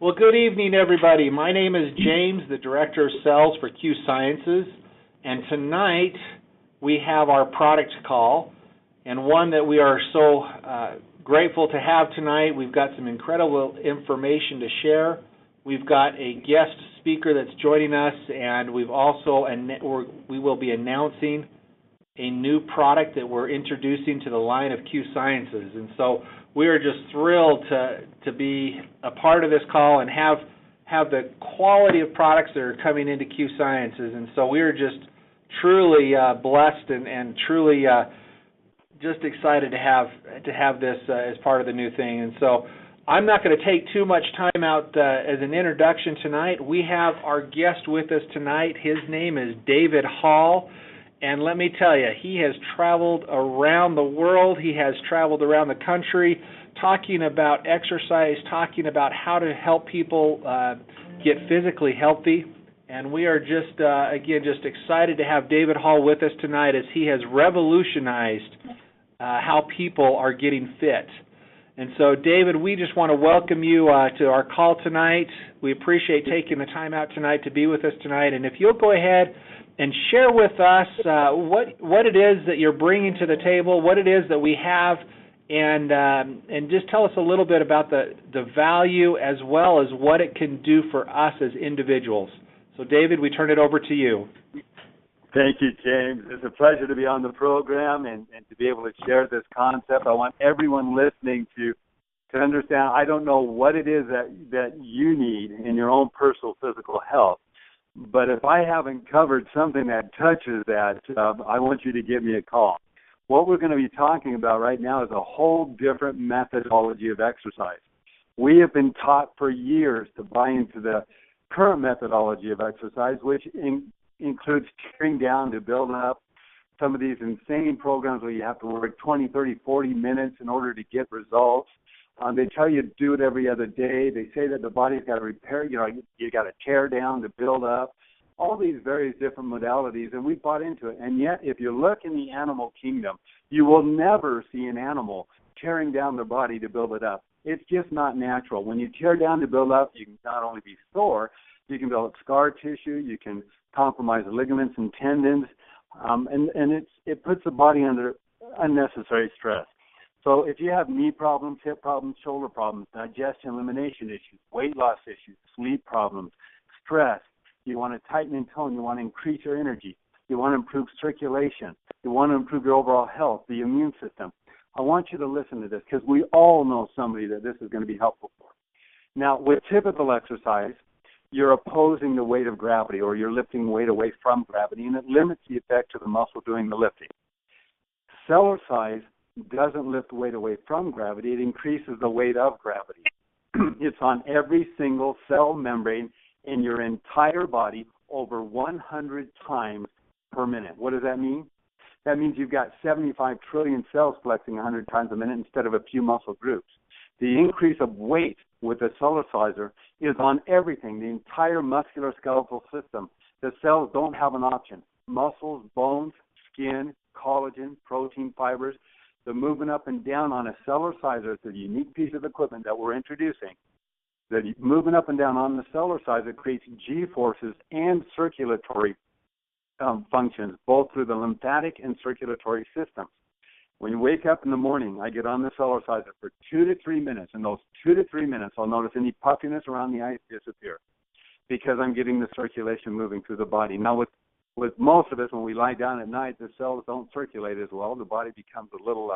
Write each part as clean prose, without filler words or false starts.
Well, good evening, everybody. My name is James, the Director of Sales for Q Sciences, and tonight we have our product call, and one that we are so grateful to have tonight. We've got some incredible information to share. We've got a guest speaker that's joining us, and we will be announcing a new product that we're introducing to the line of Q Sciences. And so we are just thrilled to be a part of this call and have the quality of products that are coming into Q Sciences. And so we are just truly blessed and truly just excited to have this as part of the new thing. And so I'm not going to take too much time out as an introduction tonight. We have our guest with us tonight. His name is David Hall. And let me tell you, he has traveled around the world. He has traveled around the country talking about exercise, talking about how to help people get physically healthy. And we are just excited to have David Hall with us tonight as he has revolutionized how people are getting fit. And so, David, we just want to welcome you to our call tonight. We appreciate taking the time out tonight to be with us tonight. And if you'll go ahead and share with us what it is that you're bringing to the table, what it is that we have, and just tell us a little bit about the value as well as what it can do for us as individuals. So, David, we turn it over to you. Thank you, James. It's a pleasure to be on the program and to be able to share this concept. I want everyone listening to understand. I don't know what it is that you need in your own personal physical health, but if I haven't covered something that touches that, I want you to give me a call. What we're going to be talking about right now is a whole different methodology of exercise. We have been taught for years to buy into the current methodology of exercise, which includes tearing down to build up, some of these insane programs where you have to work 20, 30, 40 minutes in order to get results. They tell you to do it every other day. They say that the body's got to repair, you got to tear down to build up, all these various different modalities, and we bought into it. And yet, if you look in the animal kingdom, you will never see an animal tearing down their body to build it up. It's just not natural. When you tear down to build up, you can not only be sore, you can build up scar tissue, you can compromise the ligaments and tendons, and it puts the body under unnecessary stress. So if you have knee problems, hip problems, shoulder problems, digestion, elimination issues, weight loss issues, sleep problems, stress, you want to tighten and tone, you want to increase your energy, you want to improve circulation, you want to improve your overall health, the immune system, I want you to listen to this because we all know somebody that this is going to be helpful for. Now, with typical exercise, you're opposing the weight of gravity, or you're lifting weight away from gravity, and it limits the effect of the muscle doing the lifting. Cellular doesn't lift weight away from gravity, it increases the weight of gravity. It's on every single cell membrane in your entire body over 100 times per minute. What does that mean? That means you've got 75 trillion cells flexing 100 times a minute instead of a few muscle groups. The increase of weight with the Cellular is on everything, the entire musculoskeletal system. The cells don't have an option. Muscles, bones, skin, collagen, protein, fibers, the movement up and down on a Cellular is a unique piece of equipment that we're introducing. The movement up and down on the Cellular creates G-forces and circulatory functions, both through the lymphatic and circulatory systems. When you wake up in the morning, I get on the Cellular for 2 to 3 minutes. In those 2 to 3 minutes, I'll notice any puffiness around the eyes disappear because I'm getting the circulation moving through the body. Now, with most of us, when we lie down at night, the cells don't circulate as well. The body becomes a little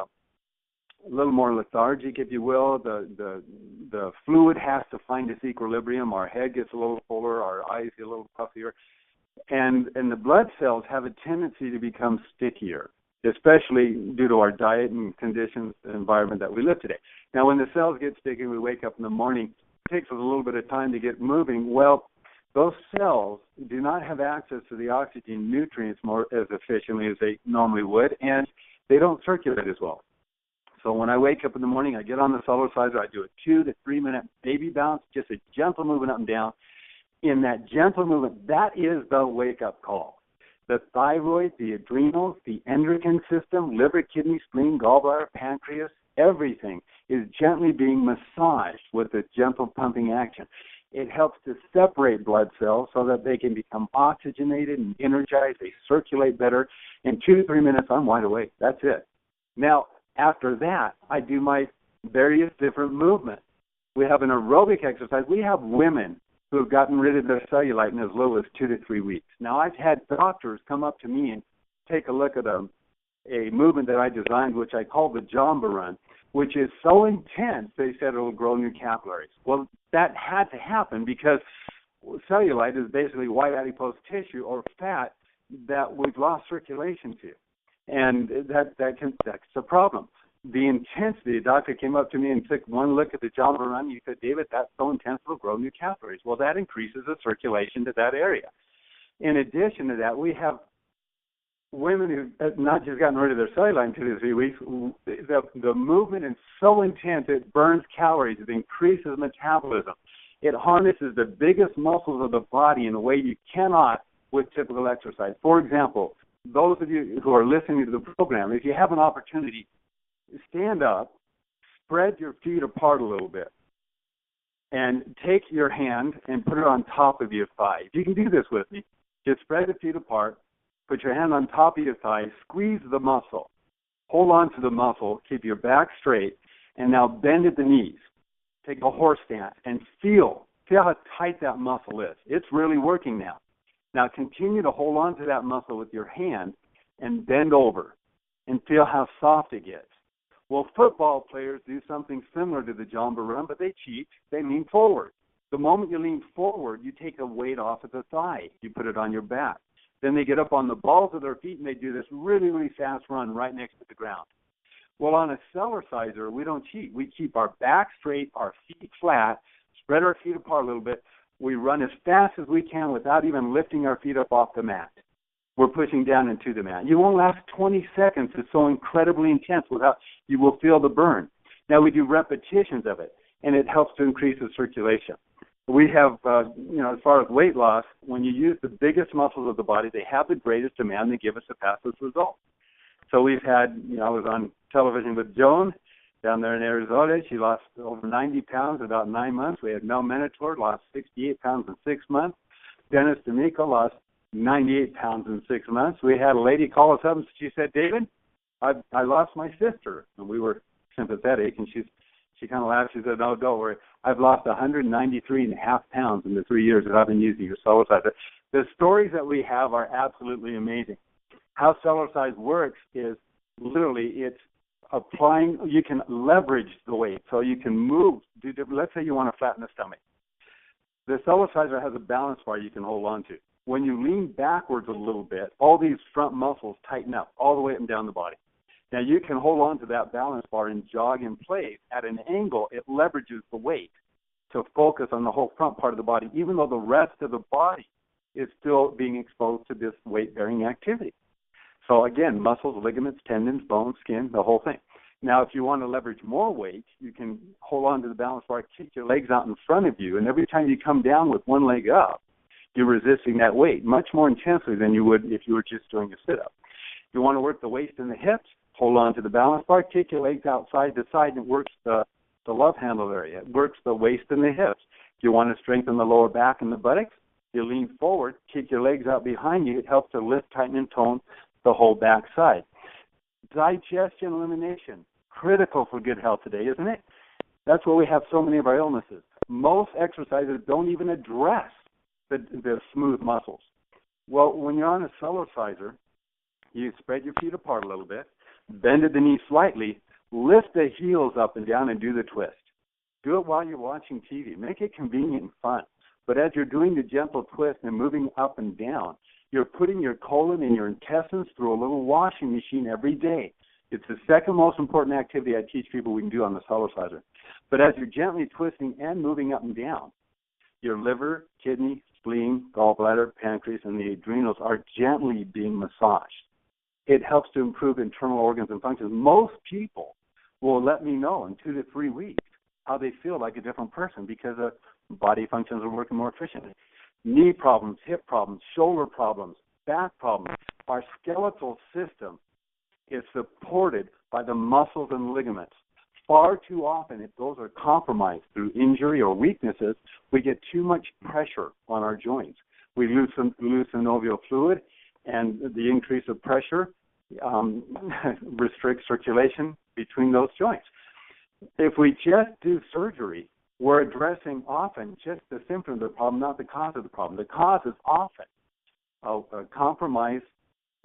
more lethargic, if you will. The fluid has to find its equilibrium. Our head gets a little fuller. Our eyes get a little puffier. And the blood cells have a tendency to become stickier, especially due to our diet and conditions and environment that we live today. Now, when the cells get sticky, we wake up in the morning, it takes us a little bit of time to get moving. Well, those cells do not have access to the oxygen nutrients more as efficiently as they normally would, and they don't circulate as well. So when I wake up in the morning, I get on the Cellular, I do a 2 to 3 minute baby bounce, just a gentle movement up and down. In that gentle movement, that is the wake-up call. The thyroid, the adrenals, the endocrine system, liver, kidney, spleen, gallbladder, pancreas, everything is gently being massaged with a gentle pumping action. It helps to separate blood cells so that they can become oxygenated and energized. They circulate better. In 2 to 3 minutes, I'm wide awake. That's it. Now, after that, I do my various different movements. We have an aerobic exercise. We have women who have gotten rid of their cellulite in as little as 2 to 3 weeks. Now, I've had doctors come up to me and take a look at a movement that I designed, which I call the Jamba Run, which is so intense, they said it'll grow new capillaries. Well, that had to happen because cellulite is basically white adipose tissue or fat that we've lost circulation to. And that's a problem. The intensity, the doctor came up to me and took one look at the Jamba Run. He said, David, that's so intense it'll grow new capillaries. Well, that increases the circulation to that area. In addition to that, we have women who have not just gotten rid of their cellulite in 2 to 3 weeks. The movement is so intense it burns calories. It increases metabolism. It harnesses the biggest muscles of the body in a way you cannot with typical exercise. For example, those of you who are listening to the program, if you have an opportunity, stand up, spread your feet apart a little bit, and take your hand and put it on top of your thigh. If you can do this with me, just spread the feet apart, put your hand on top of your thigh, squeeze the muscle, hold on to the muscle, keep your back straight, and now bend at the knees. Take a horse stance and feel how tight that muscle is. It's really working now. Now continue to hold on to that muscle with your hand and bend over and feel how soft it gets. Well, football players do something similar to the Jamba Run, but they cheat. They lean forward. The moment you lean forward, you take a weight off of the thigh. You put it on your back. Then they get up on the balls of their feet and they do this really, really fast run right next to the ground. Well, on a Cellerciser, we don't cheat. We keep our back straight, our feet flat, spread our feet apart a little bit. We run as fast as we can without even lifting our feet up off the mat. We're pushing down into the mat. You won't last 20 seconds. It's so incredibly intense without you will feel the burn. Now we do repetitions of it, and it helps to increase the circulation. We have, as far as weight loss, when you use the biggest muscles of the body, they have the greatest demand. They give us the fastest results. So we've had, I was on television with Joan down there in Arizona. She lost over 90 pounds in about 9 months. We had Mel Minotaur, lost 68 pounds in 6 months. Dennis D'Amico lost 98 pounds in 6 months. We had a lady call us up and she said, David, I lost my sister. And we were sympathetic, and she kind of laughed. She said, no, don't worry. I've lost 193.5 pounds in the 3 years that I've been using your Cellerciser. The stories that we have are absolutely amazing. How Cellercise works is literally it's applying, you can leverage the weight. So you can move. Let's say you want to flatten the stomach. The Cellerciser has a balance bar you can hold on to. When you lean backwards a little bit, all these front muscles tighten up all the way up and down the body. Now, you can hold on to that balance bar and jog in place. At an angle, it leverages the weight to focus on the whole front part of the body, even though the rest of the body is still being exposed to this weight-bearing activity. So, again, muscles, ligaments, tendons, bones, skin, the whole thing. Now, if you want to leverage more weight, you can hold on to the balance bar, kick your legs out in front of you, and every time you come down with one leg up, you're resisting that weight much more intensely than you would if you were just doing a sit-up. If you want to work the waist and the hips, hold on to the balance bar, kick your legs out side to side, and it works the love handle area. It works the waist and the hips. If you want to strengthen the lower back and the buttocks, you lean forward, kick your legs out behind you. It helps to lift, tighten, and tone the whole back side. Digestion, elimination, critical for good health today, isn't it? That's why we have so many of our illnesses. Most exercises don't even address the smooth muscles. Well, when you're on a Cellerciser, you spread your feet apart a little bit, bend at the knee slightly, lift the heels up and down and do the twist. Do it while you're watching TV. Make it convenient and fun. But as you're doing the gentle twist and moving up and down, you're putting your colon and your intestines through a little washing machine every day. It's the second most important activity I teach people we can do on the Cellerciser. But as you're gently twisting and moving up and down, your liver, kidney, spleen, gallbladder, pancreas, and the adrenals are gently being massaged. It helps to improve internal organs and functions. Most people will let me know in 2 to 3 weeks how they feel like a different person because their body functions are working more efficiently. Knee problems, hip problems, shoulder problems, back problems. Our skeletal system is supported by the muscles and ligaments. far too often, if those are compromised through injury or weaknesses, we get too much pressure on our joints. We lose synovial fluid, and the increase of pressure restricts circulation between those joints. If we just do surgery, we're addressing often just the symptom of the problem, not the cause of the problem. The cause is often a compromise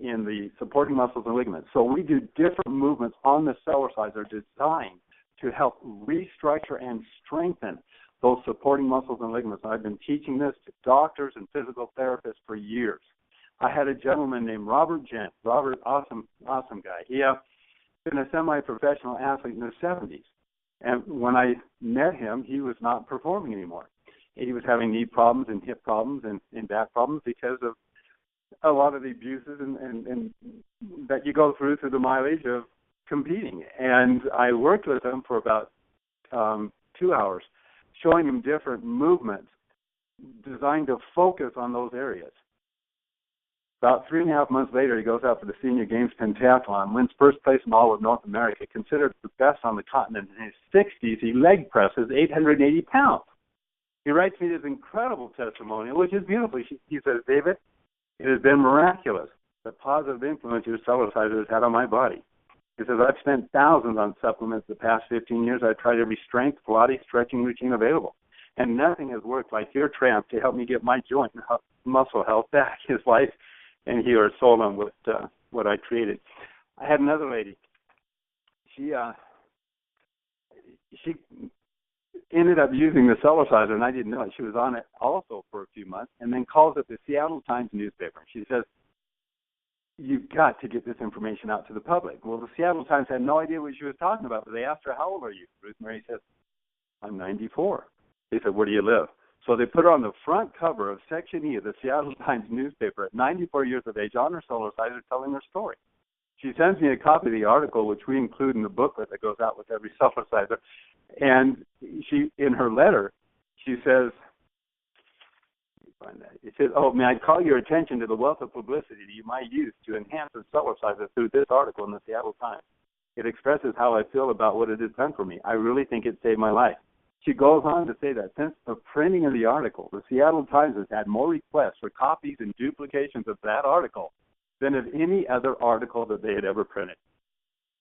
in the supporting muscles and ligaments. So we do different movements on the Cellerciser are designed to help restructure and strengthen those supporting muscles and ligaments. I've been teaching this to doctors and physical therapists for years. I had a gentleman named Robert Gent. Robert, awesome guy. He been a semi-professional athlete in his 70s. And when I met him, he was not performing anymore. He was having knee problems and hip problems and back problems because of a lot of the abuses and that you go through the mileage of competing. And I worked with him for about 2 hours, showing him different movements designed to focus on those areas. About 3.5 months later, he goes out for the Senior Games Pentathlon, wins first place in all of North America, considered the best on the continent. In his 60s, he leg presses 880 pounds. He writes me this incredible testimonial, which is beautiful. He says, David, it has been miraculous, the positive influence your Cellerciser has had on my body. He says, I've spent thousands on supplements the past 15 years. I've tried every strength, Pilates, stretching routine available. And nothing has worked like your tramp to help me get my joint and muscle health back. His life and he are sold on what I created. I had another lady. She ended up using the Cellerciser, and I didn't know it. She was on it also for a few months, and then calls up the Seattle Times newspaper. She says, you've got to get this information out to the public. Well, the Seattle Times had no idea what she was talking about, but they asked her, how old are you? Ruth Mary says, I'm 94. They said, where do you live? So they put her on the front cover of Section E of the Seattle Times newspaper at 94 years of age on her Cellerciser telling her story. She sends me a copy of the article, which we include in the booklet that goes out with every Cellerciser. And she, in her letter, she says, it says, may I call your attention to the wealth of publicity you might use to enhance the Cellerciser through this article in the Seattle Times. It expresses how I feel about what it has done for me. I really think it saved my life. She goes on to say that since the printing of the article, the Seattle Times has had more requests for copies and duplications of that article than of any other article that they had ever printed.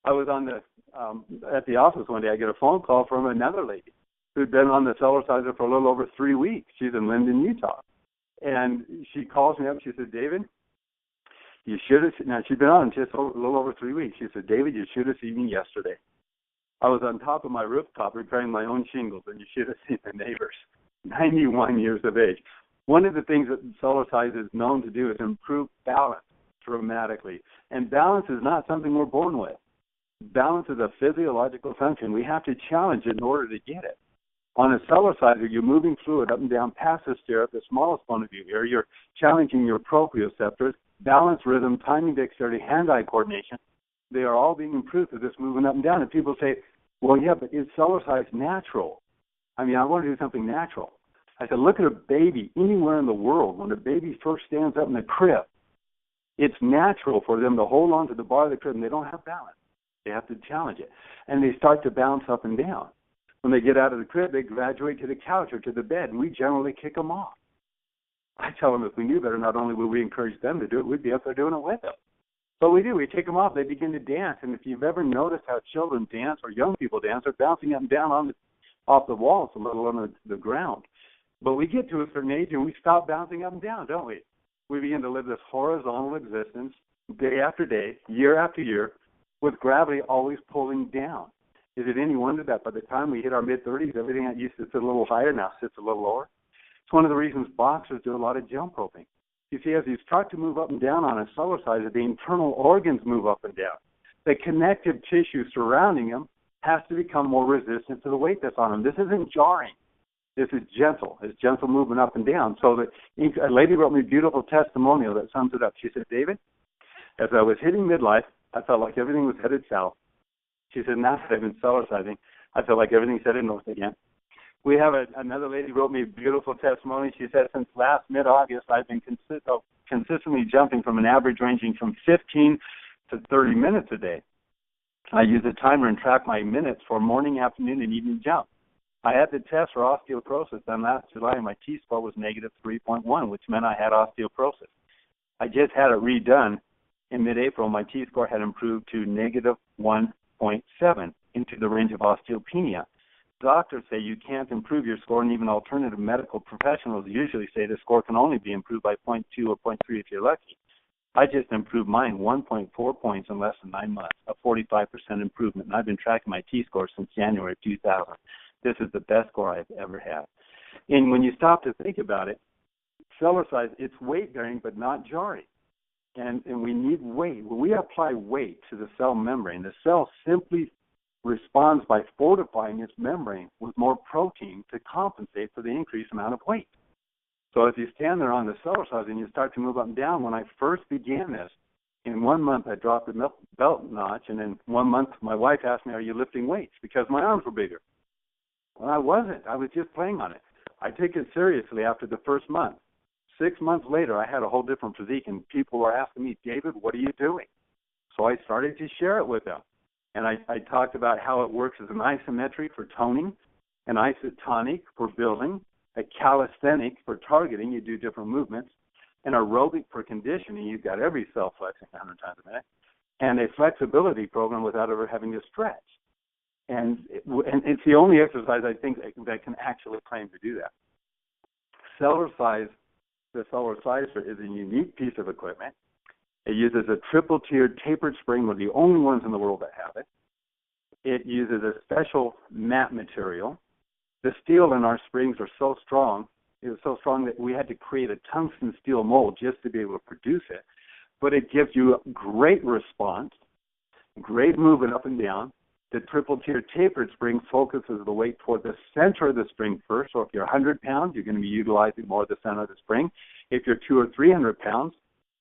I was on at the office one day. I get a phone call from another lady who'd been on the Cellerciser for a little over 3 weeks. She's in Linden, Utah. And she calls me up. She said, David, you should have, now she'd been on just a little over 3 weeks. She said, David, you should have seen me yesterday. I was on top of my rooftop repairing my own shingles, and you should have seen the neighbors, 91 years of age. One of the things that Cellerciser is known to do is improve balance dramatically. And balance is not something we're born with. Balance is a physiological function. We have to challenge it in order to get it. On a Cellerciser, you're moving fluid up and down past the stirrup, the smallest bone of your ear. You're challenging your proprioceptors, balance, rhythm, timing, dexterity, hand-eye coordination. They are all being improved through this moving up and down. And people say, well, yeah, but is Cellerciser natural? I mean, I want to do something natural. I said, look at a baby anywhere in the world. When a baby first stands up in the crib, it's natural for them to hold on to the bar of the crib, and they don't have balance. They have to challenge it. And they start to bounce up and down. When they get out of the crib, they graduate to the couch or to the bed, and we generally kick them off. I tell them if we knew better, not only would we encourage them to do it, we'd be up there doing it with them. But we do. We take them off. They begin to dance. And if you've ever noticed how children dance or young people dance, they're bouncing up and down off the walls, let alone on the ground. But we get to a certain age and we stop bouncing up and down, don't we? We begin to live this horizontal existence day after day, year after year, with gravity always pulling down. Is it any wonder that by the time we hit our mid-30s, everything that used to sit a little higher now sits a little lower? It's one of the reasons boxers do a lot of jump roping. You see, as you start to move up and down on a Cellerciser, the internal organs move up and down. The connective tissue surrounding them has to become more resistant to the weight that's on them. This isn't jarring. This is gentle. It's gentle movement up and down. So a lady wrote me a beautiful testimonial that sums it up. She said, David, as I was hitting midlife, I felt like everything was headed south. She said, now that I've been Cellercising, I feel like everything's headed north again. We have another lady wrote me a beautiful testimony. She said, since last mid-August, I've been consistently jumping from an average ranging from 15 to 30 minutes a day. I use a timer and track my minutes for morning, afternoon, and evening jump. I had the test for osteoporosis done last July, and my T-score was negative 3.1, which meant I had osteoporosis. I just had it redone in mid-April. My T-score had improved to negative 1.7 into the range of osteopenia. Doctors say you can't improve your score, and even alternative medical professionals usually say the score can only be improved by 0.2 or 0.3 if you're lucky. I just improved mine 1.4 points in less than 9 months, a 45% improvement, and I've been tracking my T-score since January of 2000. This is the best score I've ever had. And when you stop to think about it, cellular size, it's weight-bearing but not jarring. And we need weight. When we apply weight to the cell membrane, the cell simply responds by fortifying its membrane with more protein to compensate for the increased amount of weight. So if you stand there on the cellular size and you start to move up and down, when I first began this, in 1 month I dropped the belt notch, and in 1 month my wife asked me, are you lifting weights? Because my arms were bigger. Well, I wasn't. I was just playing on it. I took it seriously after the first month. 6 months later, I had a whole different physique, and people were asking me, David, what are you doing? So I started to share it with them. And I talked about how it works as an isometric for toning, an isotonic for building, a calisthenic for targeting, you do different movements, an aerobic for conditioning, you've got every cell flexing 100 times a minute, and a flexibility program without ever having to stretch. And it's the only exercise I think that can actually claim to do that. Cellular size, the cellular sizer is a unique piece of equipment. It uses a triple-tiered tapered spring. We're the only ones in the world that have it. It uses a special mat material. The steel in our springs are so strong, it was so strong that we had to create a tungsten steel mold just to be able to produce it. But it gives you great response, great movement up and down. The triple-tiered tapered spring focuses the weight toward the center of the spring first. So if you're 100 pounds, you're going to be utilizing more of the center of the spring. If you're 200 or 300 pounds,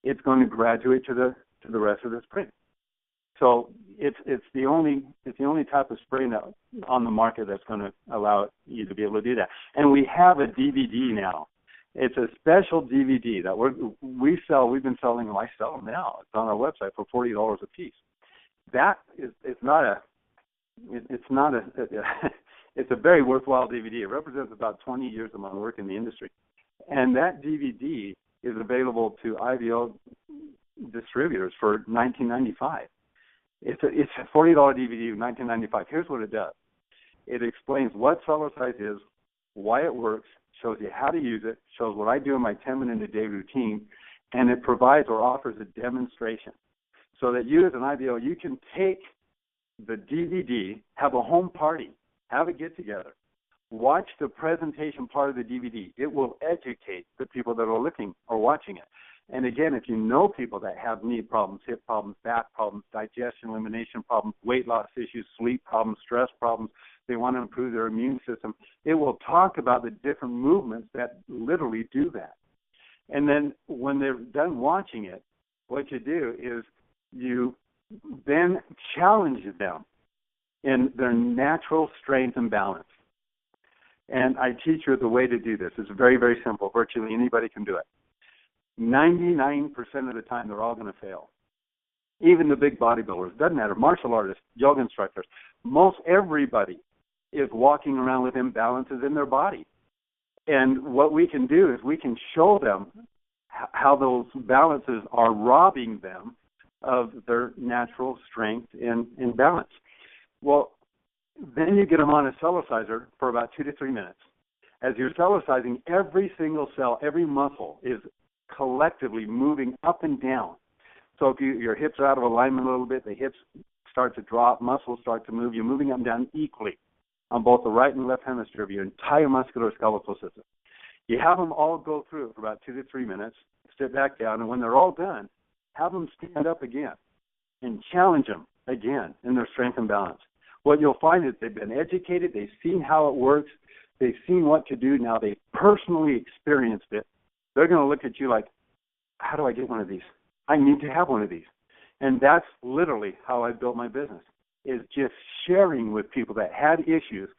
it's going to graduate to the rest of the spring. So it's the only type of spring on the market that's going to allow you to be able to do that. And we have a DVD now. It's a special DVD that we sell. We've been selling them. I sell them now. It's on our website for $40 a piece. That is it's a very worthwhile DVD. It represents about 20 years of my work in the industry. And that DVD is available to IVL distributors for $19.95. It's a $40 DVD, $19.95. Here's what it does. It explains what cellular size is, why it works, shows you how to use it, shows what I do in my 10-minute-a-day routine, and it provides or offers a demonstration so that you as an IVL, you can take the DVD, have a home party, have a get-together, watch the presentation part of the DVD. It will educate the people that are looking or watching it. And again, if you know people that have knee problems, hip problems, back problems, digestion, elimination problems, weight loss issues, sleep problems, stress problems, they want to improve their immune system, it will talk about the different movements that literally do that. And then when they're done watching it, what you do is you then challenge them in their natural strength and balance. And I teach you the way to do this. It's very, very simple. Virtually anybody can do it. 99% of the time, they're all going to fail. Even the big bodybuilders, doesn't matter, martial artists, yoga instructors, most everybody is walking around with imbalances in their body. And what we can do is we can show them how those balances are robbing them of their natural strength and balance. Well, then you get them on a cellulizer for about 2 to 3 minutes. As you're cellularizing, every single cell, every muscle is collectively moving up and down. So if your hips are out of alignment a little bit, the hips start to drop, muscles start to move. You're moving up and down equally on both the right and left hemisphere of your entire musculoskeletal system. You have them all go through it for about 2 to 3 minutes, sit back down, and when they're all done, have them stand up again and challenge them again in their strength and balance. What you'll find is they've been educated, they've seen how it works, they've seen what to do, now they've personally experienced it. They're going to look at you like, how do I get one of these? I need to have one of these. And that's literally how I built my business, is just sharing with people that had issues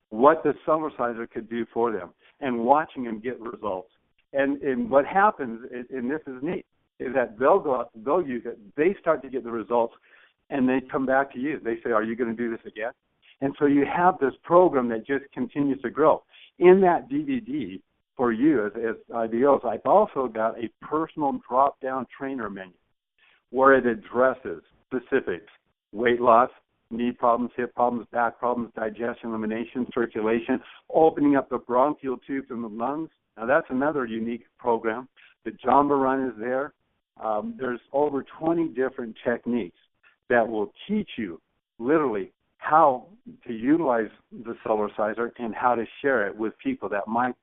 what the cellulizer could do for them and watching them get results. And what happens, and this is neat, is that they'll go out, they'll use it, they start to get the results, and they come back to you. They say, are you going to do this again? And so you have this program that just continues to grow. In that DVD for you as IDOs, I've also got a personal drop-down trainer menu where it addresses specifics: weight loss, knee problems, hip problems, back problems, digestion, elimination, circulation, opening up the bronchial tubes in the lungs. Now, that's another unique program. The Jamba Run is there. There's over 20 different techniques that will teach you literally how to utilize the Cellerciser and how to share it with people that might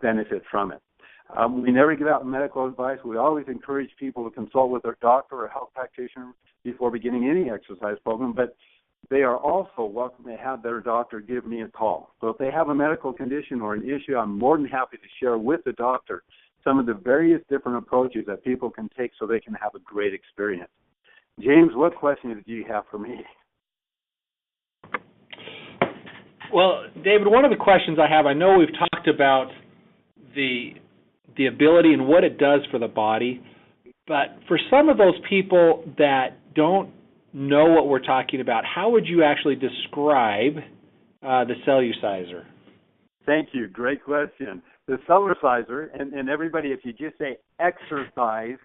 benefit from it. We never give out medical advice. We always encourage people to consult with their doctor or health practitioner before beginning any exercise program, but they are also welcome to have their doctor give me a call. So if they have a medical condition or an issue, I'm more than happy to share with the doctor some of the various different approaches that people can take so they can have a great experience. James, what questions do you have for me? Well, David, one of the questions I have, I know we've talked about the ability and what it does for the body, but for some of those people that don't know what we're talking about, how would you actually describe the Cellerciser? Thank you. Great question. The Cellerciser, and everybody, if you just say exercise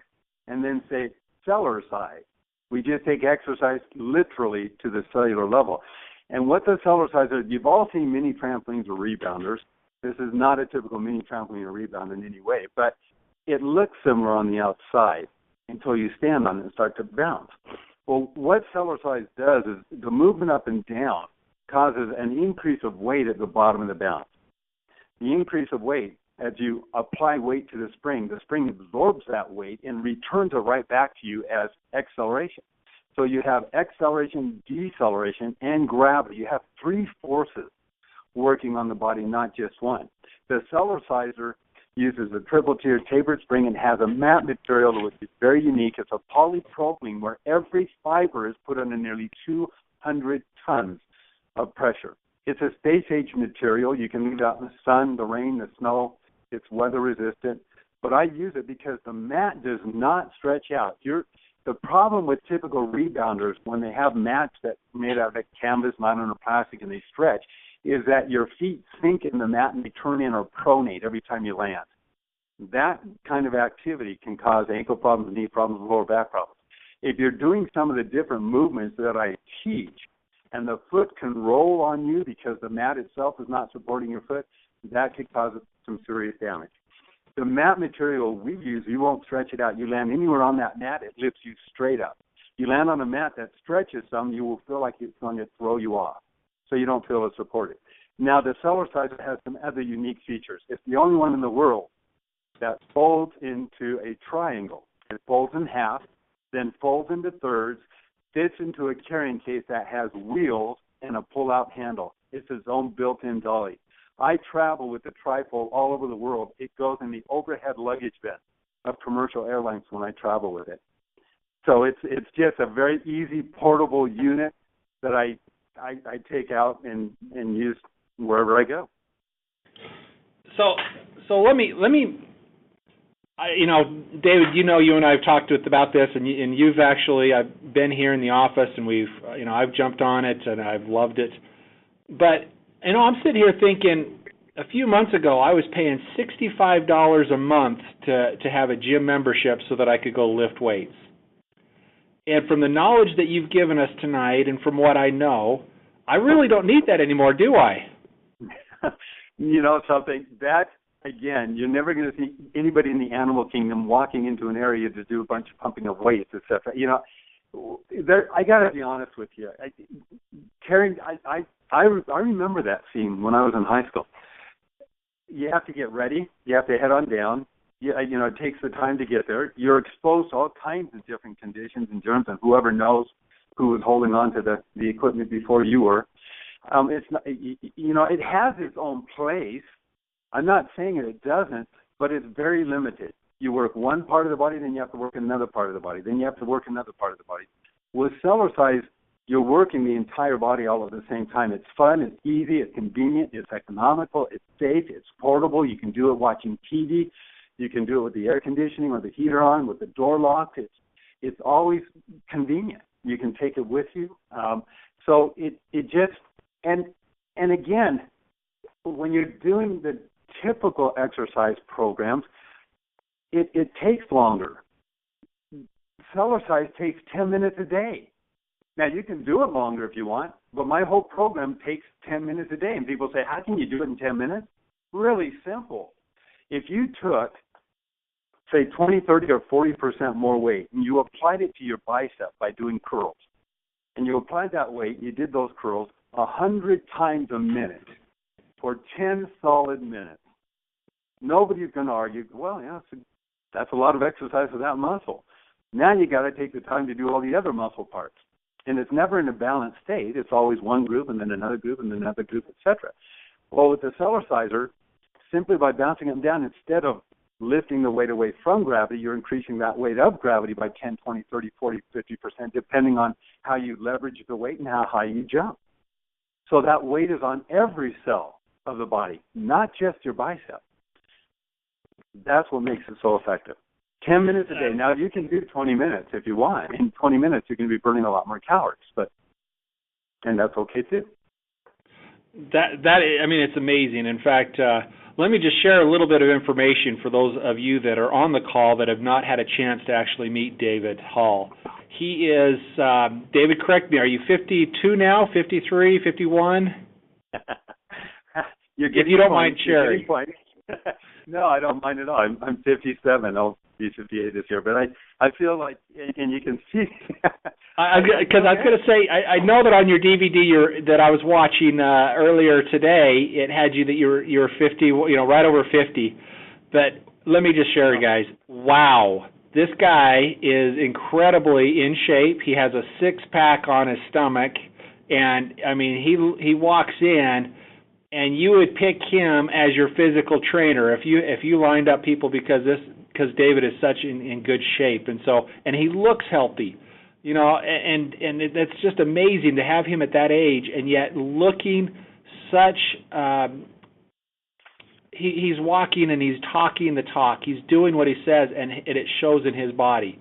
and then say Cellercise, we just take exercise literally to the cellular level. And what the Cellerciser, you've all seen mini trampolines or rebounders. This is not a typical mini trampoline or rebound in any way, but it looks similar on the outside until you stand on it and start to bounce. Well, what Cellercise does is the movement up and down causes an increase of weight at the bottom of the bounce. The increase of weight, as you apply weight to the spring absorbs that weight and returns it right back to you as acceleration. So you have acceleration, deceleration, and gravity. You have three forces working on the body, not just one. The Cellerciser uses a triple-tiered tapered spring and has a mat material which is very unique. It's a polypropylene where every fiber is put under nearly 200 tons of pressure. It's a space-age material. You can leave it out in the sun, the rain, the snow. It's weather-resistant. But I use it because the mat does not stretch out. The problem with typical rebounders when they have mats that made out of canvas, not under plastic, and they stretch, is that your feet sink in the mat and they turn in or pronate every time you land. That kind of activity can cause ankle problems, knee problems, lower back problems. If you're doing some of the different movements that I teach and the foot can roll on you because the mat itself is not supporting your foot, that could cause some serious damage. The mat material we use, you won't stretch it out. You land anywhere on that mat, it lifts you straight up. You land on a mat that stretches some, you will feel like it's going to throw you off, so you don't feel as supported. Now, the Cellerciser has some other unique features. It's the only one in the world that folds into a triangle. It folds in half, then folds into thirds, fits into a carrying case that has wheels and a pull-out handle. It's its own built-in dolly. I travel with the trifold all over the world. It goes in the overhead luggage bin of commercial airlines when I travel with it. So it's just a very easy portable unit that I take out and use wherever I go. So let me David, you and I have talked about this, and you've actually, I've been here in the office, and I've jumped on it, and I've loved it. But, I'm sitting here thinking, a few months ago, I was paying $65 a month to have a gym membership so that I could go lift weights. And from the knowledge that you've given us tonight, and from what I know, I really don't need that anymore, do I? You know something, that, again, you're never going to see anybody in the animal kingdom walking into an area to do a bunch of pumping of weights, etc. I got to be honest with you. I remember that scene when I was in high school. You have to get ready. You have to head on down. It takes the time to get there. You're exposed to all kinds of different conditions and germs, and whoever knows who was holding on to the equipment before you were. It's not, it has its own place. I'm not saying it doesn't, but it's very limited. You work one part of the body, then you have to work another part of the body, then you have to work another part of the body. With Cellercise, you're working the entire body all at the same time. It's fun, it's easy, it's convenient, it's economical, it's safe, it's portable. You can do it watching TV. You can do it with the air conditioning or the heater on, with the door locked. It's always convenient. You can take it with you. So it just, and again, when you're doing the typical exercise programs, it takes longer. Cellercise takes 10 minutes a day. Now, you can do it longer if you want, but my whole program takes 10 minutes a day. And people say, how can you do it in 10 minutes? Really simple. If you took, say, 20, 30, or 40% more weight, and you applied it to your bicep by doing curls, and you applied that weight, you did those curls 100 times a minute for 10 solid minutes, nobody's going to argue, well, yeah, that's a lot of exercise for that muscle. Now you got to take the time to do all the other muscle parts. And it's never in a balanced state. It's always one group and then another group and then another group, etc. Well, with the Cellerciser, simply by bouncing them down, instead of lifting the weight away from gravity, you're increasing that weight of gravity by 10, 20, 30, 40, 50%, depending on how you leverage the weight and how high you jump. So that weight is on every cell of the body, not just your bicep. That's what makes it so effective. 10 minutes a day. Now, you can do 20 minutes if you want. In 20 minutes, you're going to be burning a lot more calories, and that's okay too. I mean, it's amazing. In fact, let me just share a little bit of information for those of you that are on the call that have not had a chance to actually meet David Hall. He is, David, correct me, are you 52 now, 53, 51? If you don't mind sharing. No, I don't mind at all. I'm 57. I'll be 58 this year. But I feel like, and you can see. Because I was going to say, I know that on your DVD that I was watching earlier today, it had you that you're 50, right over 50. But let me just share, guys. Wow, this guy is incredibly in shape. He has a six-pack on his stomach, and I mean, he walks in. And you would pick him as your physical trainer if you lined up people because David is such in good shape, and he looks healthy, and that's just amazing to have him at that age and yet looking such. He's walking and he's talking the talk. He's doing what he says, and it shows in his body,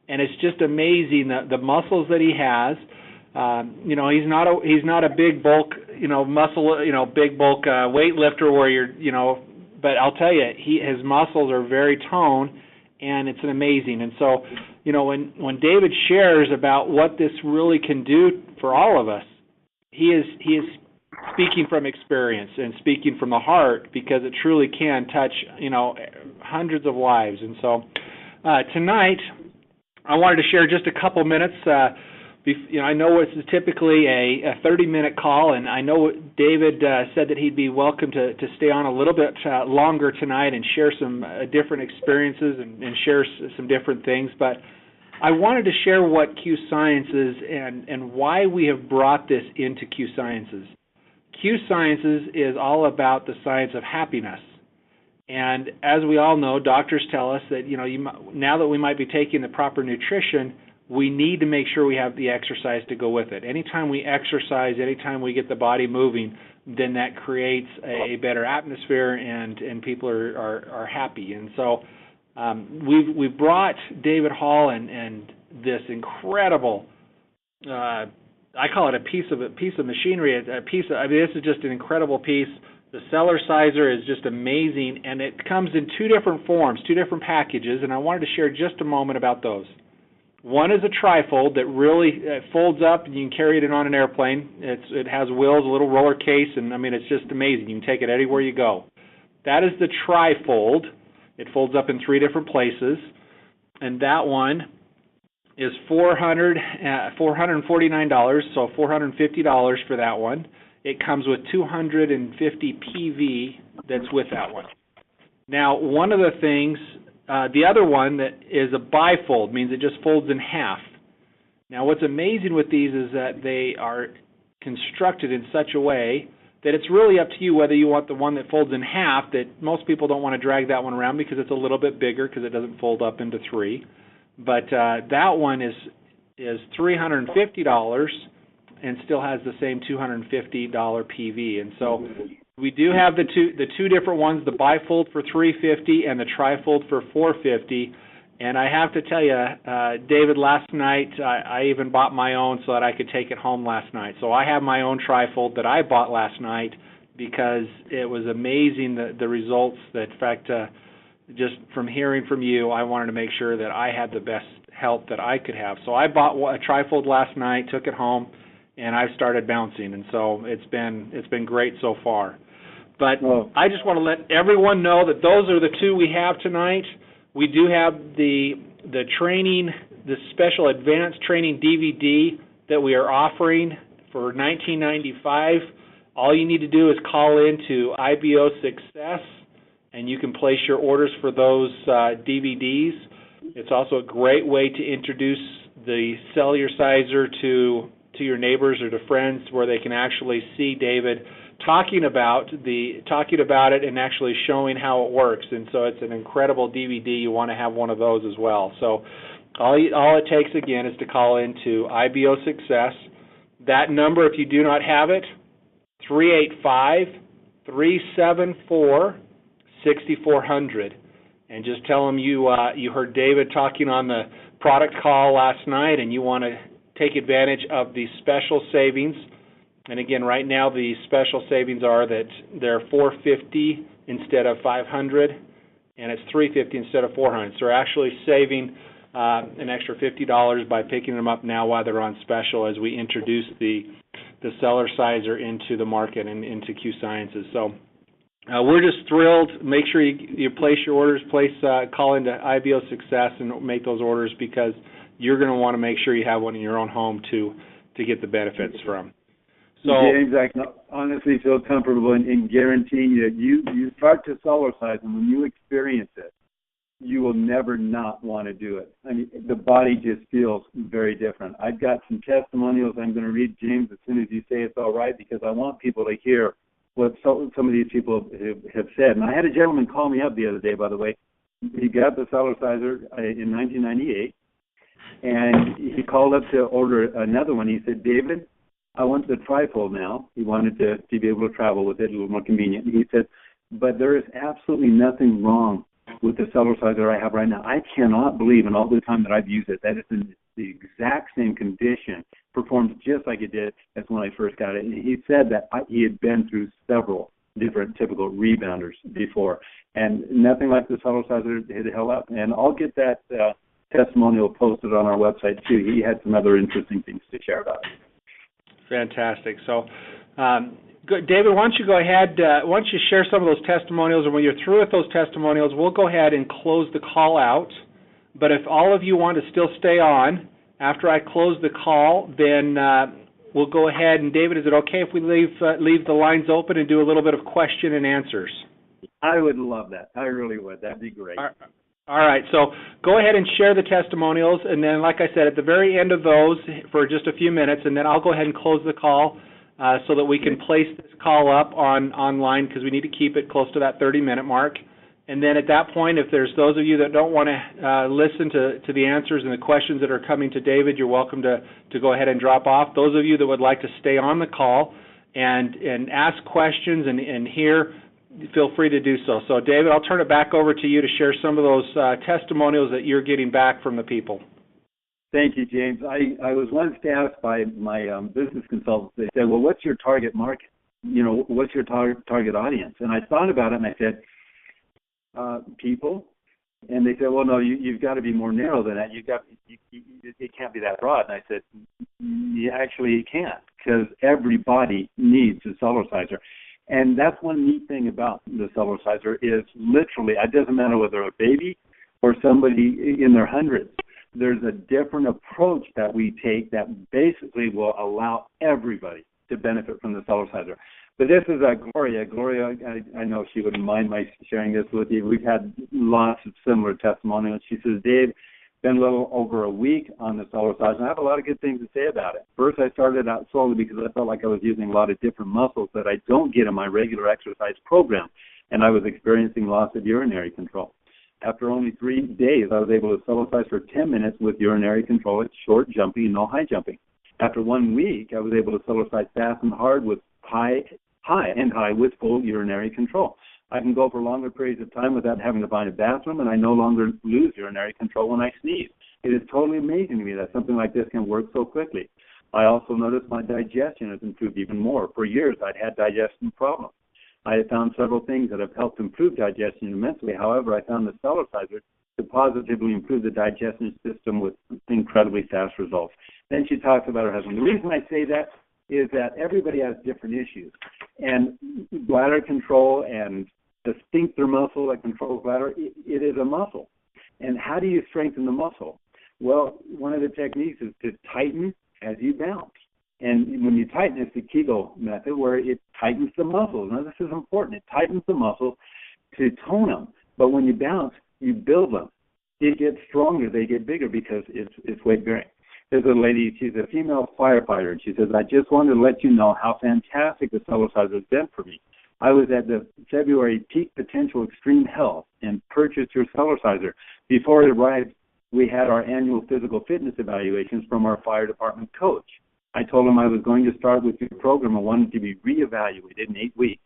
and it's just amazing the muscles that he has. He's not a big bulk, muscle, big bulk weightlifter where you're, but I'll tell you, his muscles are very toned, and it's amazing. And so, when David shares about what this really can do for all of us, he is speaking from experience and speaking from the heart because it truly can touch, hundreds of lives. And so, tonight, I wanted to share just a couple minutes. I know this is typically a 30-minute call, and I know David said that he'd be welcome to stay on a little bit longer tonight and share some different experiences and share some different things. But I wanted to share what Q Sciences and why we have brought this into Q Sciences. Q Sciences is all about the science of happiness. And as we all know, doctors tell us that, now that we might be taking the proper nutrition, we need to make sure we have the exercise to go with it. Anytime we exercise, anytime we get the body moving, then that creates a better atmosphere and people are happy. And so we've brought David Hall and this incredible, I call it a piece of machinery, this is just an incredible piece. The Cellerciser is just amazing, and it comes in two different forms, two different packages, and I wanted to share just a moment about those. One is a trifold that really folds up, and you can carry it on an airplane. It has wheels, a little roller case, and it's just amazing. You can take it anywhere you go. That is the trifold. It folds up in three different places, and that one is $449, so $450 for that one. It comes with 250 PV that's with that one. Now, one of the things. The other one that is a bifold means it just folds in half. Now, what's amazing with these is that they are constructed in such a way that it's really up to you whether you want the one that folds in half. That most people don't want to drag that one around because it's a little bit bigger because it doesn't fold up into three. But that one is $350 and still has the same $250 PV. And so we do have the two different ones, the bifold for $350 and the trifold for $450. And I have to tell you, David, last night I even bought my own so that I could take it home last night. So I have my own trifold that I bought last night because it was amazing the results. That, in fact, just from hearing from you, I wanted to make sure that I had the best health that I could have. So I bought a trifold last night, took it home, and I've started bouncing. And so it's been great so far. But I just want to let everyone know that those are the two we have tonight. We do have the training, the special advanced training DVD that we are offering for $19.95. All you need to do is call in to IBO Success, and you can place your orders for those DVDs. It's also a great way to introduce the Cellular-Sizer to your neighbors or to friends, where they can actually see David talking about it and actually showing how it works. And so it's an incredible DVD. You want to have one of those as well. So all it takes, again, is to call into IBO Success. That number, if you do not have it, 385-374-6400. And just tell them you heard David talking on the product call last night, and you want to take advantage of the special savings. And again, right now the special savings are that they're $450 instead of $500, and it's $350 instead of $400. So we're actually saving an extra $50 by picking them up now while they're on special, as we introduce the Cellular-Sizer into the market and into Q Sciences. So we're just thrilled. Make sure you place your orders. Call into IBO Success and make those orders, because you're going to want to make sure you have one in your own home to get the benefits from. So, James, I can honestly feel comfortable in guaranteeing that you start to Cellular-Size, and when you experience it, you will never not want to do it. I mean, the body just feels very different. I've got some testimonials I'm going to read, James, as soon as you say it's all right, because I want people to hear what some of these people have said. And I had a gentleman call me up the other day, by the way. He got the Cellular-Sizer in 1998, and he called up to order another one. He said, David, I want the trifold now. He wanted to be able to travel with it, a little more convenient. He said, but there is absolutely nothing wrong with the Cellular-Sizer I have right now. I cannot believe in all the time that I've used it that it's in the exact same condition, performs just like it did as when I first got it. And he said that he had been through several different typical rebounders before, and nothing like the Cellular-Sizer had held up. And I'll get that testimonial posted on our website too. He had some other interesting things to share about it. Fantastic. So, David, why don't you go ahead, why don't you share some of those testimonials, and when you're through with those testimonials, we'll go ahead and close the call out. But if all of you want to still stay on after I close the call, then we'll go ahead. And David, is it okay if we leave the lines open and do a little bit of question and answers? I would love that. I really would. That'd be great. All right, so go ahead and share the testimonials, and then, like I said, at the very end of those, for just a few minutes, and then I'll go ahead and close the call so that we can place this call up online, because we need to keep it close to that 30-minute mark. And then at that point, if there's those of you that don't want to listen to the answers and the questions that are coming to David, you're welcome to go ahead and drop off. Those of you that would like to stay on the call and ask questions and hear, feel free to do so. So, David, I'll turn it back over to you to share some of those testimonials that you're getting back from the people. Thank you, James. I was once asked by my business consultants, they said, well, what's your target market? You know, what's your target audience? And I thought about it, and I said, people. And they said, well, no, you've got to be more narrow than that. It can't be that broad. And I said, actually, you can't, because everybody needs a Cellular-Sizer. And that's one neat thing about the Cellular-Sizer is literally, it doesn't matter whether they're a baby or somebody in their hundreds. There's a different approach that we take that basically will allow everybody to benefit from the Cellular-Sizer. But this is Gloria. Gloria, I know she wouldn't mind my sharing this with you. We've had lots of similar testimonials. She says, Dave, been a little over a week on the Cellular-Sizer, and I have a lot of good things to say about it. First, I started out slowly because I felt like I was using a lot of different muscles that I don't get in my regular exercise program, and I was experiencing loss of urinary control. After only 3 days, I was able to Cellular-Size for 10 minutes with urinary control. It's short jumping and no high jumping. After 1 week, I was able to Cellular-Size fast and hard with high with full urinary control. I can go for longer periods of time without having to find a bathroom, and I no longer lose urinary control when I sneeze. It is totally amazing to me that something like this can work so quickly. I also noticed my digestion has improved even more. For years, I'd had digestion problems. I have found several things that have helped improve digestion immensely. However, I found the Cellerciser to positively improve the digestion system with incredibly fast results. Then she talks about her husband. The reason I say that is that everybody has different issues. And bladder control and the sphincter muscle that controls bladder, it is a muscle. And how do you strengthen the muscle? Well, one of the techniques is to tighten as you bounce. And when you tighten, it's the Kegel method where it tightens the muscles. Now, this is important. It tightens the muscles to tone them. But when you bounce, you build them. It gets stronger. They get bigger because it's weight-bearing. There's a lady, she's a female firefighter, and she says, I just wanted to let you know how fantastic the Cellerciser has been for me. I was at the February Peak Potential Extreme Health and purchased your Cellerciser. Before it arrived, we had our annual physical fitness evaluations from our fire department coach. I told him I was going to start with your program and wanted to be reevaluated in 8 weeks.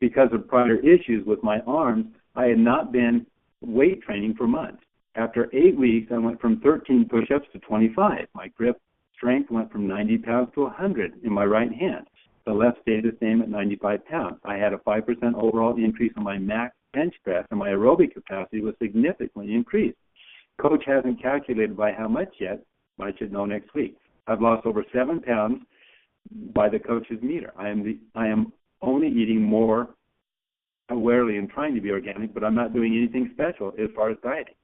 Because of prior issues with my arms, I had not been weight training for months. After 8 weeks, I went from 13 push-ups to 25. My grip strength went from 90 pounds to 100 in my right hand. The left stayed the same at 95 pounds. I had a 5% overall increase in my max bench press, and my aerobic capacity was significantly increased. Coach hasn't calculated by how much yet, but I should know next week. I've lost over 7 pounds by the coach's meter. I am only eating more awarely and trying to be organic, but I'm not doing anything special as far as dieting.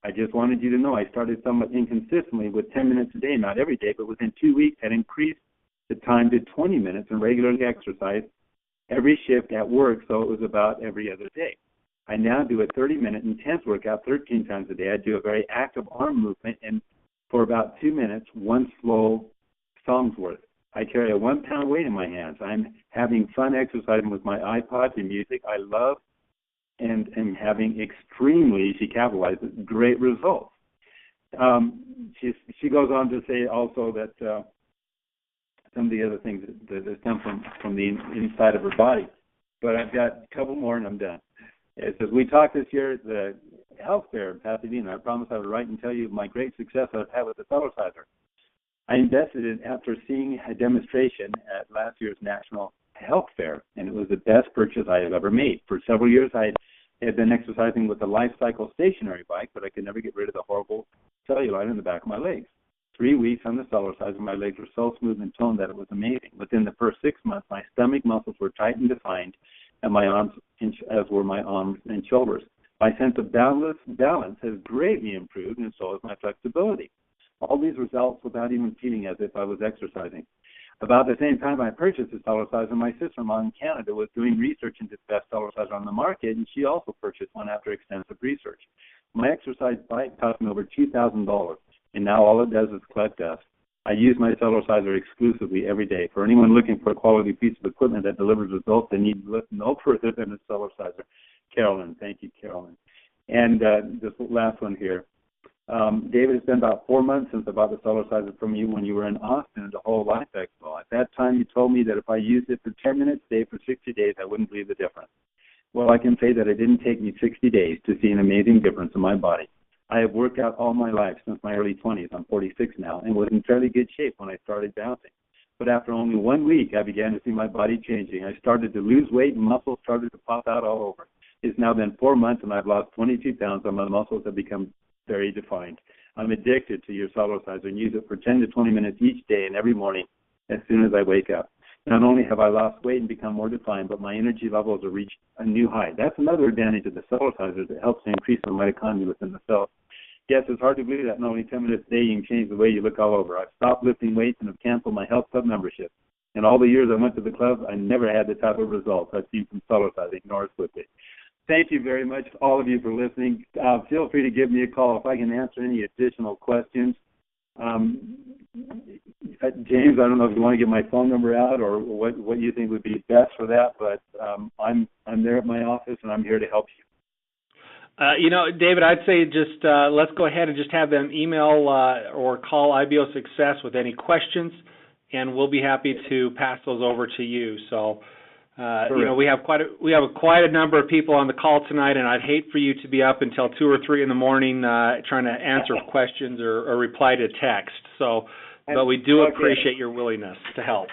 I just wanted you to know I started somewhat inconsistently with 10 minutes a day, not every day, but within 2 weeks had increased the time to 20 minutes and regularly exercise every shift at work, so it was about every other day. I now do a 30-minute intense workout 13 times a day. I do a very active arm movement, and for about 2 minutes, one slow song's worth. I carry a 1-pound weight in my hands. I'm having fun exercising with my iPod and music I love, and am having extremely, she capitalized, great results. She goes on to say also that some of the other things that come from the inside of her body. But I've got a couple more and I'm done. It says, we talked this year at the health fair in Pasadena. I promised I would write and tell you my great success I've had with the Cellerciser. I invested in after seeing a demonstration at last year's National Health Fair, and it was the best purchase I have ever made. For several years, I had been exercising with a Life Cycle stationary bike, but I could never get rid of the horrible cellulite in the back of my legs. 3 weeks on the Cellerciser, my legs were so smooth and toned that it was amazing. Within the first 6 months, my stomach muscles were tight and defined, and my arms, as were my arms and shoulders. My sense of balance has greatly improved, and so has my flexibility. All these results without even feeling as if I was exercising. About the same time I purchased the Cellerciser, my sister-in-law in Canada was doing research into the best Cellerciser on the market, and she also purchased one after extensive research. My exercise bike cost me over $2,000, and now all it does is collect dust. I use my Cellerciser exclusively every day. For anyone looking for a quality piece of equipment that delivers results, they need to look no further than a Cellerciser. Carolyn, thank you, Carolyn. And this last one here. David, it's been about 4 months since I bought the Cellerciser from you when you were in Austin at the Whole Life Expo. At that time, you told me that if I used it for 10 minutes a day for 60 days, I wouldn't believe the difference. Well, I can say that it didn't take me 60 days to see an amazing difference in my body. I have worked out all my life since my early 20s. I'm 46 now, and was in fairly good shape when I started bouncing. But after only 1 week, I began to see my body changing. I started to lose weight, and muscles started to pop out all over. It's now been 4 months, and I've lost 22 pounds, and my muscles have become very defined. I'm addicted to your Cellerciser and use it for 10 to 20 minutes each day and every morning as soon as I wake up. Not only have I lost weight and become more defined, but my energy levels have reached a new height. That's another advantage of the Cellerciser. It helps to increase the mitochondria within the cell. Yes, it's hard to believe that in only 10 minutes a day you can change the way you look all over. I've stopped lifting weights and have canceled my health club membership. In all the years I went to the club, I never had the type of results I've seen from Cellerciser. Ignore it quickly. Thank you very much, all of you, for listening. Feel free to give me a call if I can answer any additional questions. James, I don't know if you want to get my phone number out or what you think would be best for that, but I'm there at my office, and I'm here to help you. David, I'd say just let's go ahead and just have them email or call IBO Success with any questions, and we'll be happy to pass those over to you. So We have quite a number of people on the call tonight, and I'd hate for you to be up until 2 or 3 in the morning trying to answer questions or reply to text. But we do appreciate your willingness to help.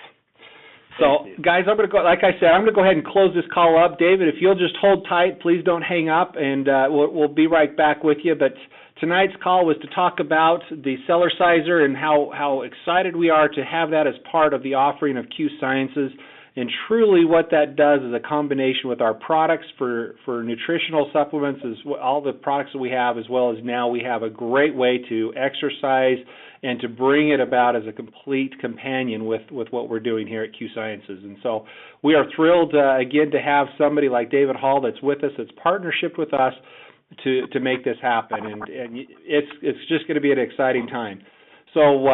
So, guys, I'm going to go. Like I said, I'm going to go ahead and close this call up. David, if you'll just hold tight, please don't hang up, and we'll be right back with you. But tonight's call was to talk about the Cellerciser and how excited we are to have that as part of the offering of Q Sciences. And truly what that does is a combination with our products for nutritional supplements, all the products that we have, as well as now we have a great way to exercise and to bring it about as a complete companion with what we're doing here at Q Sciences. And so we are thrilled, again, to have somebody like David Hall that's with us, that's partnership with us to make this happen. And it's just going to be an exciting time. So,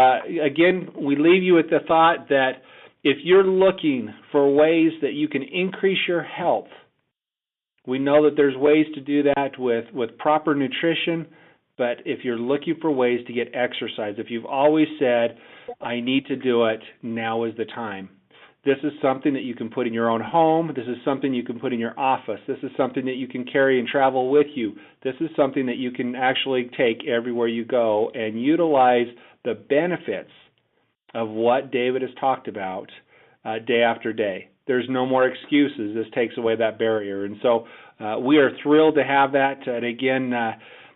again, we leave you with the thought that if you're looking for ways that you can increase your health, we know that there's ways to do that with proper nutrition, but if you're looking for ways to get exercise, if you've always said, I need to do it, now is the time. This is something that you can put in your own home. This is something you can put in your office. This is something that you can carry and travel with you. This is something that you can actually take everywhere you go and utilize the benefits of what David has talked about day after day. There's no more excuses. This takes away that barrier. And so we are thrilled to have that. And again,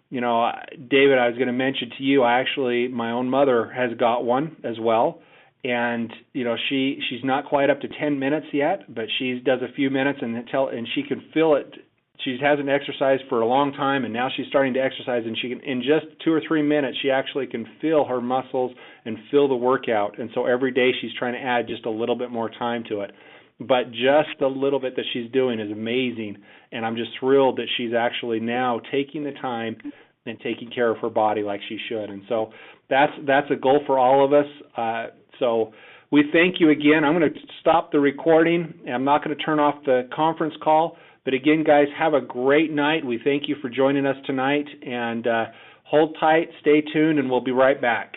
David, I was going to mention to you, my own mother has got one as well. And, she's not quite up to 10 minutes yet, but she does a few minutes and she can feel it. She hasn't exercised for a long time, and now she's starting to exercise, and she can, in just 2 or 3 minutes, she actually can feel her muscles and feel the workout. And so every day she's trying to add just a little bit more time to it. But just the little bit that she's doing is amazing, and I'm just thrilled that she's actually now taking the time and taking care of her body like she should. And so that's a goal for all of us. So we thank you again. I'm going to stop the recording. I'm not going to turn off the conference call. But again, guys, have a great night. We thank you for joining us tonight. And hold tight, stay tuned, and we'll be right back.